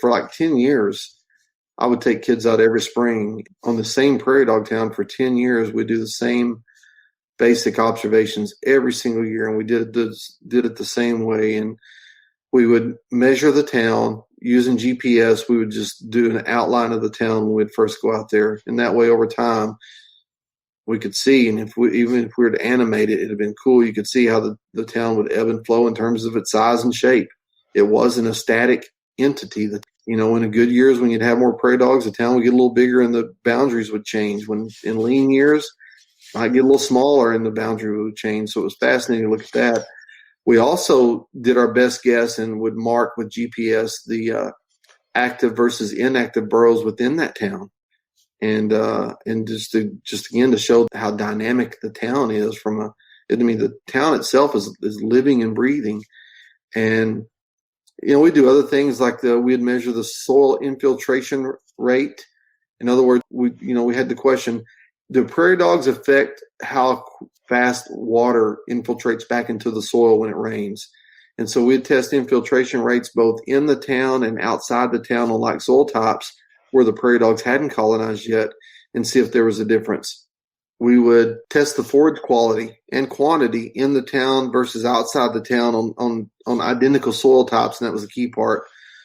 for like 10 years, I would take kids out every spring on the same prairie dog town for 10 years. We'd do the same basic observations every single year, and we did it the same way. And we would measure the town using GPS. We would just do an outline of the town when we'd first go out there, and that way over time we could see. And even if we were to animate it, it'd have been cool. You could see how the town would ebb and flow in terms of its size and shape. It wasn't a static entity. That, in a good years when you'd have more prairie dogs, the town would get a little bigger and the boundaries would change. When in lean years, it might get a little smaller and the boundary would change. So it was fascinating to look at that. We also did our best guess and would mark with GPS the active versus inactive burrows within that town, and just again to show how dynamic the town is. The town itself is living and breathing, and we do other things like we'd measure the soil infiltration rate. In other words, we had the question: do prairie dogs affect how fast water infiltrates back into the soil when it rains? And so we'd test infiltration rates both in the town and outside the town on like soil types where the prairie dogs hadn't colonized yet, and see if there was a difference. We would test the forage quality and quantity in the town versus outside the town on identical soil types, and that was the key part,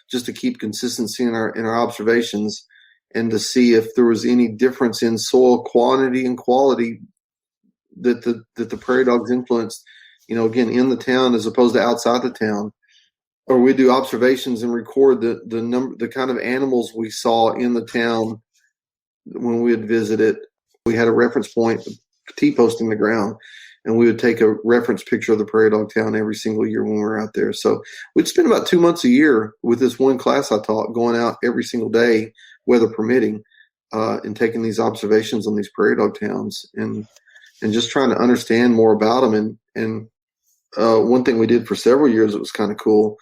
just to keep consistency in our observations, and to see if there was any difference in soil quantity and quality that the prairie dogs influenced, again, in the town as opposed to outside the town. Or we do observations and record the kind of animals we saw in the town when we would visit it. We had a reference point, T-post in the ground, and we would take a reference picture of the prairie dog town every single year when we were out there. So we'd spend about 2 months a year with this one class I taught, going out every single day, weather permitting, and taking these observations on these prairie dog towns and just trying to understand more about them. And one thing we did for several years that was kind of cool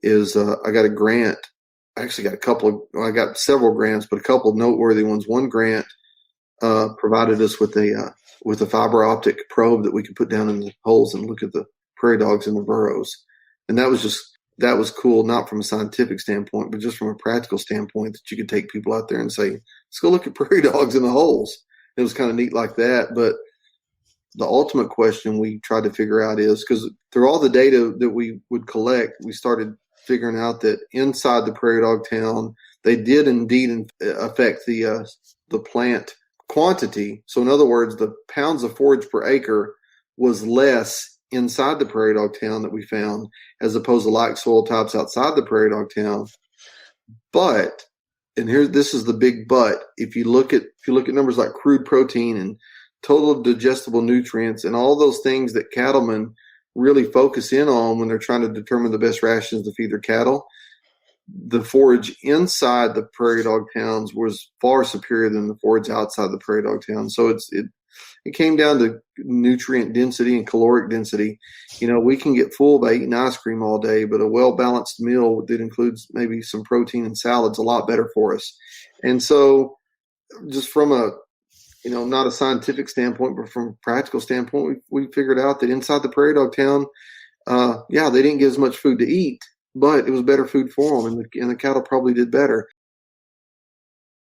is I got a grant. I actually got I got several grants, but a couple of noteworthy ones. One grant provided us with a fiber optic probe that we could put down in the holes and look at the prairie dogs in the burrows. And that was cool, not from a scientific standpoint, but just from a practical standpoint, that you could take people out there and say, let's go look at prairie dogs in the holes. It was kind of neat like that. But the ultimate question we tried to figure out is, because through all the data that we would collect, we started figuring out that inside the prairie dog town, they did indeed affect the plant quantity. So in other words, the pounds of forage per acre was less inside the prairie dog town that we found, as opposed to like soil types outside the prairie dog town. But, and this is the big but, if you look at numbers like crude protein and total digestible nutrients and all those things that cattlemen really focus in on when they're trying to determine the best rations to feed their cattle, the forage inside the prairie dog towns was far superior than the forage outside the prairie dog town. So it came down to nutrient density and caloric density. We can get full by eating ice cream all day, but a well-balanced meal that includes maybe some protein and salads a lot better for us. And so just from a, not a scientific standpoint, but from a practical standpoint, we figured out that inside the prairie dog town, they didn't get as much food to eat, but it was better food for them, and the cattle probably did better.